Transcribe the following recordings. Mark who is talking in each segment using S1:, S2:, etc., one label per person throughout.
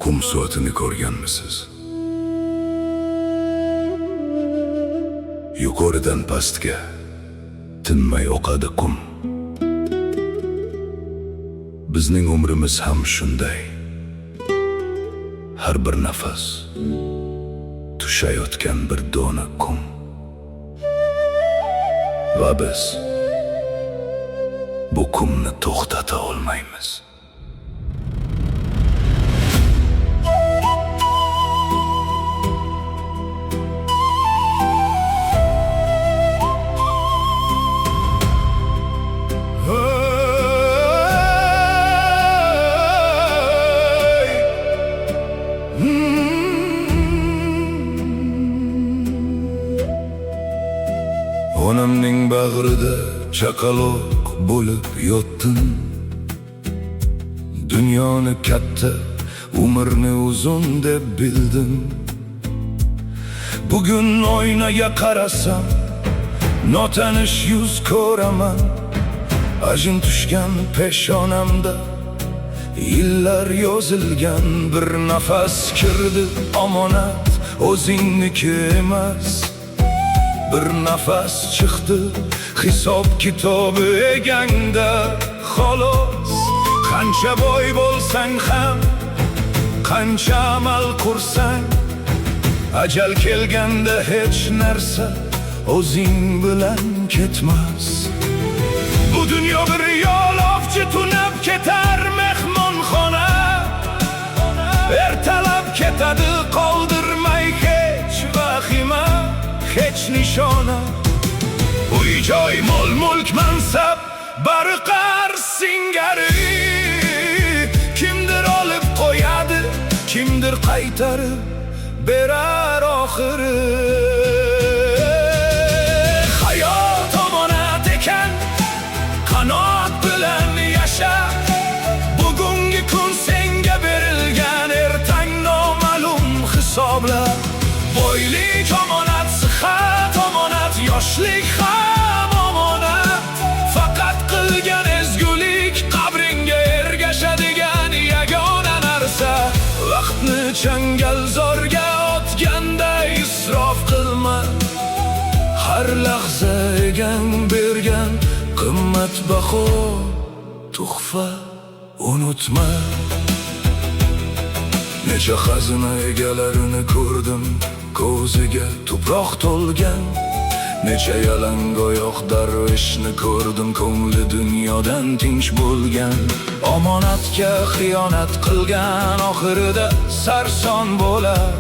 S1: Kum suatini ko'rganmisiz? Yuqoridan pastga tinmay oqadi qum. Bizning umrimiz ham shunday. Har bir nafas tushayotgan bir dona qum. Va biz bu qumni to'xtata olmaymiz. Onamning bag'rida chaqaloq bo'lib yotdim. Dunyoni katta, umrni uzun deb bildim. Bugun oynaga qarasam, notanish yuz ko'raman. Ajin tushgan peshonamda yillar yozilgan. Bir nafas kirdi omonat, o'zingniki emas. Bir nafas chiqdi hisob kitobi egangda. Xolos, qancha boy bo'lsang ham, qancha amal qursang, ajal kelganda hech narsa o'zing bilan ketmas. Bu dunyo bir yo'lovchi tunab ketar mehmonxona. Ertalab ketadi qoldirmay hech vahima, hech nishona. Uy joy, mol mulk, mansab, barqar singari. Kimdir olib qo'yadi, kimdir qaytarib berar oxiri. Hayot omonat ekan, qanot bilan yasha. Bugungi kun senga berilgan, ertang noma'lum hisoblar. Boylik omonat, sihat omonat, yoshlik ham omonat. Faqat qilgan ezgulik qabringga ergashadigan yagona narsa. Vaqtni changalzorga otganda isrof qilma. Har lahza egang bergan qimmatbaho tuhfa unutma. Necha xazina egalarini ko'rdim, ko'ziga tuproq to'lgan. Necha yalangoyoq darvishni ko'rdim, ko'ngli dunyodan tinch bo'lgan. Omonatga xiyonat qilgan oxirida sarson bo'lar.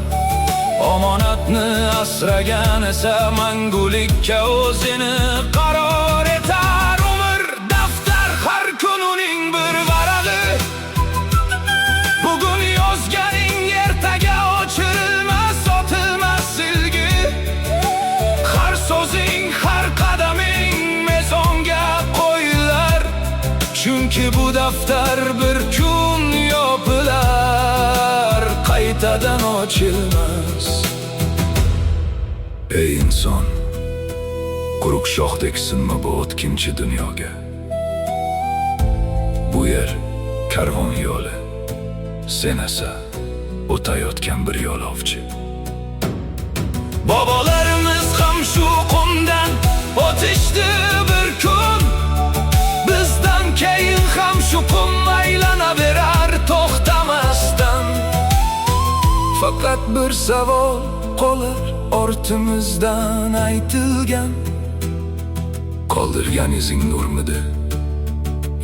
S1: Omonatni asragan esa mangulikka o'zini qaror etar. Umr daftar, har kun uning bir varag'i. Bugun yozganing ertaga o'chirilmas, sotilmas silgi. Har so'zing, har qadaming mezonga qo'yilar. Chunki bu daftar bir kun yopilar, qaytadan ochilmas. Ey inson, quruq shoxdek sinma bu o'tkinchi dunyoga. Bu yer karvon yo'li, sen esa o'tayotgan bir yo'lovchi. Bobolarimiz ham shu qumdan o'tishdi bir kun. Bizdan keyin ham shu qum aylanaverar to'xtamasdan. Faqat bir savol qolar ortimizdan aytilgan. Qoldirgan izing nurmidi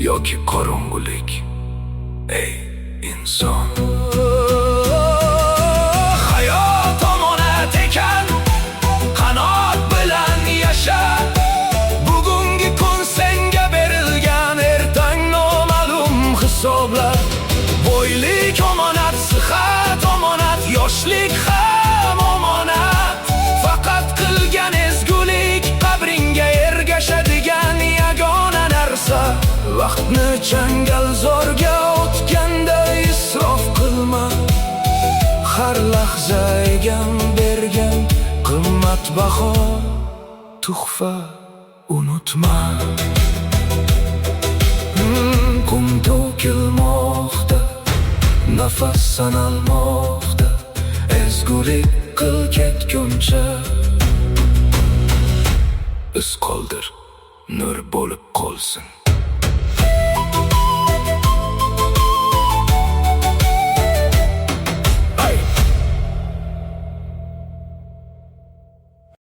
S1: yoki qorong'ulik? Ey inson, hayot omonat ekan, qanot bilan yasha. Bugungi kun senga berilgan, ertang noma'lum hisoblar. Boylik omonat, sihat omonat, yoshlik ham omonat. Faqat qilgan ezgulik qabringga ergashadigan yagona narsa. Vaqtni changalzorga otganda isrof qilma. Har lahza egan bergan qimmatbaho tuhfa unutma. Qum to'kilmoqda, nafas sanalmoqda, ezgulik qil ketguncha. Iz qoldir, nur bo'lib qolsin.